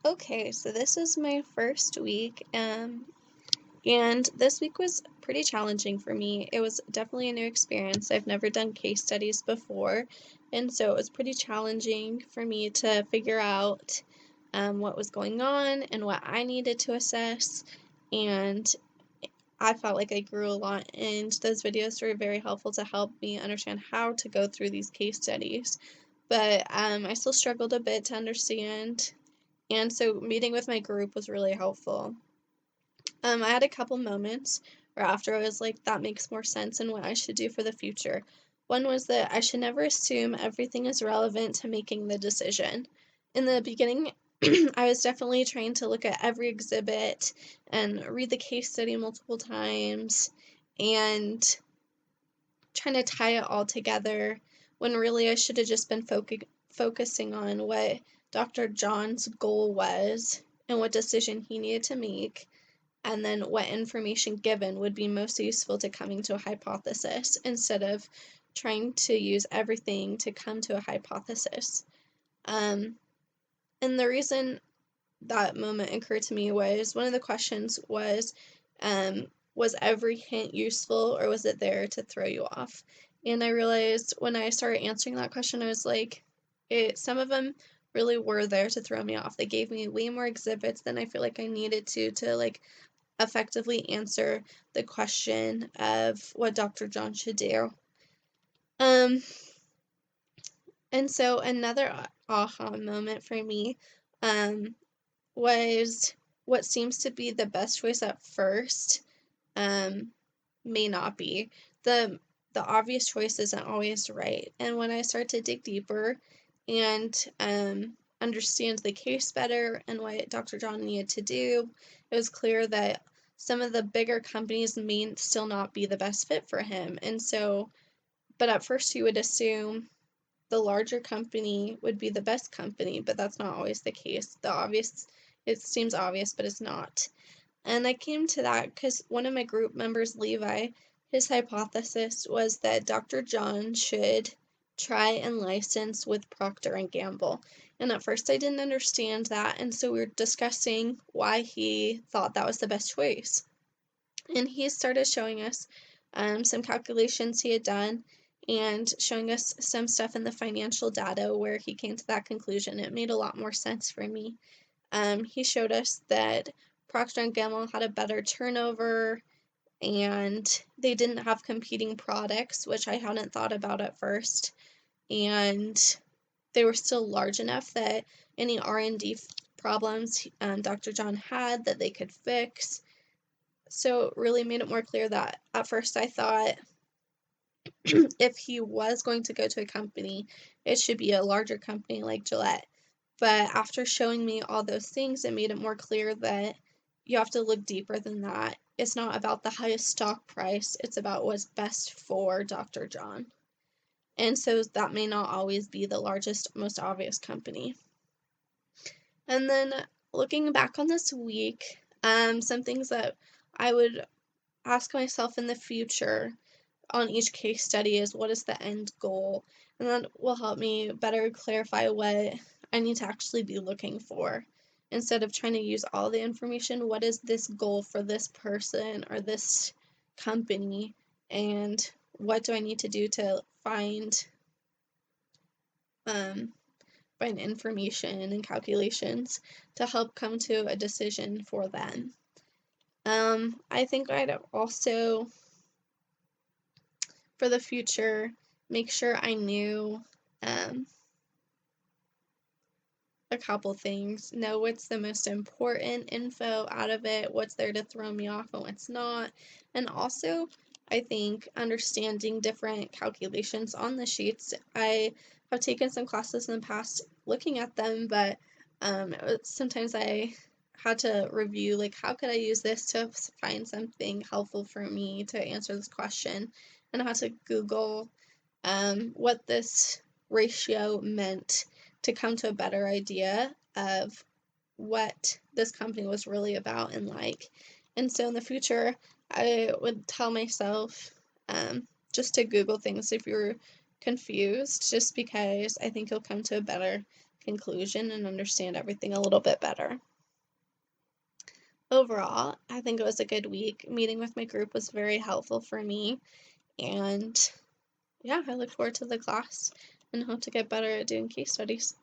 Okay, so this is my first week, and this week was pretty challenging for me. It was definitely a new experience. I've never done case studies before, and so it was pretty challenging for me to figure out what was going on and what I needed to assess. And I felt like I grew a lot, and those videos were very helpful to help me understand how to go through these case studies. But I still struggled a bit to understand, and so meeting with my group was really helpful. I had a couple moments where after I was like, that makes more sense and what I should do for the future. One was that I should never assume everything is relevant to making the decision. In the beginning, I was definitely trying to look at every exhibit and read the case study multiple times and trying to tie it all together when really I should have just been focusing on what Dr. John's goal was and what decision he needed to make, and then what information given would be most useful to coming to a hypothesis instead of trying to use everything to come to a hypothesis. Um, and the reason that moment occurred to me was one of the questions was every hint useful or was it there to throw you off? And I realized when I started answering that question, I was like, some of them really were there to throw me off. They gave me way more exhibits than I feel like I needed to like effectively answer the question of what Dr. John should do. Um, and so another aha moment for me um, was what seems to be the best choice at first um, may not be. The the obvious choice isn't always right. And when I start to dig deeper and understand the case better and what Dr. John needed to do, it was clear that some of the bigger companies may still not be the best fit for him. And so, but at first you would assume the larger company would be the best company, but that's not always the case. It seems obvious, but it's not. And I came to that because one of my group members, Levi, his hypothesis was that Dr. John should try and license with Procter and Gamble. And at first I didn't understand that, and so we were discussing why he thought that was the best choice. And he started showing us some calculations he had done and showing us some stuff in the financial data where he came to that conclusion. It made a lot more sense for me. He showed us that Procter & Gamble had a better turnover and they didn't have competing products, which I hadn't thought about at first. And they were still large enough that any R&D problems Dr. John had that they could fix. So it really made it more clear that at first I thought if he was going to go to a company, it should be a larger company like Gillette. But after showing me all those things, it made it more clear that you have to look deeper than that. It's not about the highest stock price, it's about what's best for Dr. John. And so that may not always be the largest, most obvious company. And then looking back on this week, some things that I would ask myself in the future on each case study is what is the end goal? And that will help me better clarify what I need to actually be looking for. Instead of trying to use all the information, what is this goal for this person or this company? And what do I need to do to um, find information and calculations to help come to a decision for them? I think I'd also for the future, make sure I knew um, a couple things. Know what's the most important info out of it, what's there to throw me off, and what's not. And also, I think understanding different calculations on the sheets. I have taken some classes in the past looking at them, but sometimes I had to review like how could I use this to find something helpful for me to answer this question, and I had to Google what this ratio meant to come to a better idea of what this company was really about and like. And so in the future, I would tell myself just to Google things if you're confused, just because I think you'll come to a better conclusion and understand everything a little bit better. Overall, I think it was a good week. Meeting with my group was very helpful for me, and yeah, I look forward to the class and hope to get better at doing case studies.